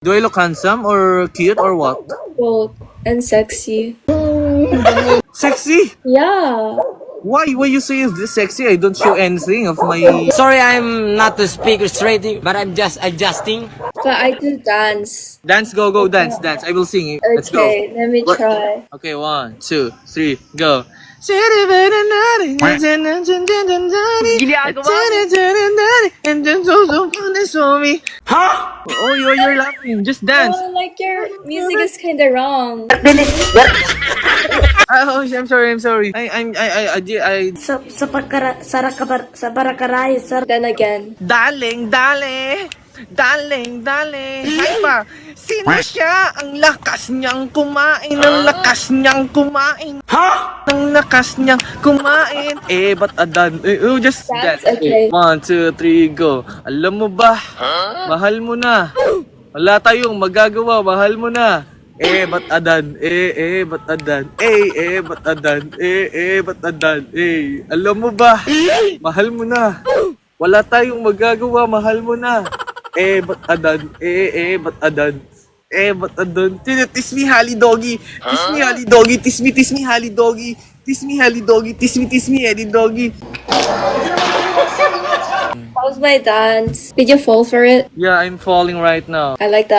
Do I look handsome or cute or what? Both. And sexy. Sexy? Yeah. Why you say is this sexy? I don't show anything of my... Sorry, I'm not to speak straight, but I'm just adjusting. But I do dance. Dance, go, dance. I will sing it. Let's go. Okay, let me try. Okay, 1, 2, 3, go. Huh? Oh, you're laughing. Just dance. Oh, like your music is kind of wrong. Oh, I'm sorry. I Sa barakaray, sir. Then again. Darling. Hay pa. Sino siya? Ang lakas niyang kumain. Ang lakas niyang kumain. Ang lakas niyang kumain. Ba't adan? Just That's dance. okay. 1, 2, 3, go. Alam mo ba? Mahal mo na. Wala tayong magagawa. Mahal mo na. Ba't adan? Ba't adan? Ba't adan? Ba't adan? Alam mo ba? Mahal mo na. Wala tayong magagawa. Mahal mo na. Ba't adan? Ba't adan? Ba't adan? Tis me, Hali Doggy. Tis me, Hali Doggy. Tis me, Hali Doggy. Tis me, Hali Doggy. Tis me, Hali Doggy. How's my dance? Did you fall for it? Yeah, I'm falling right now. I like that.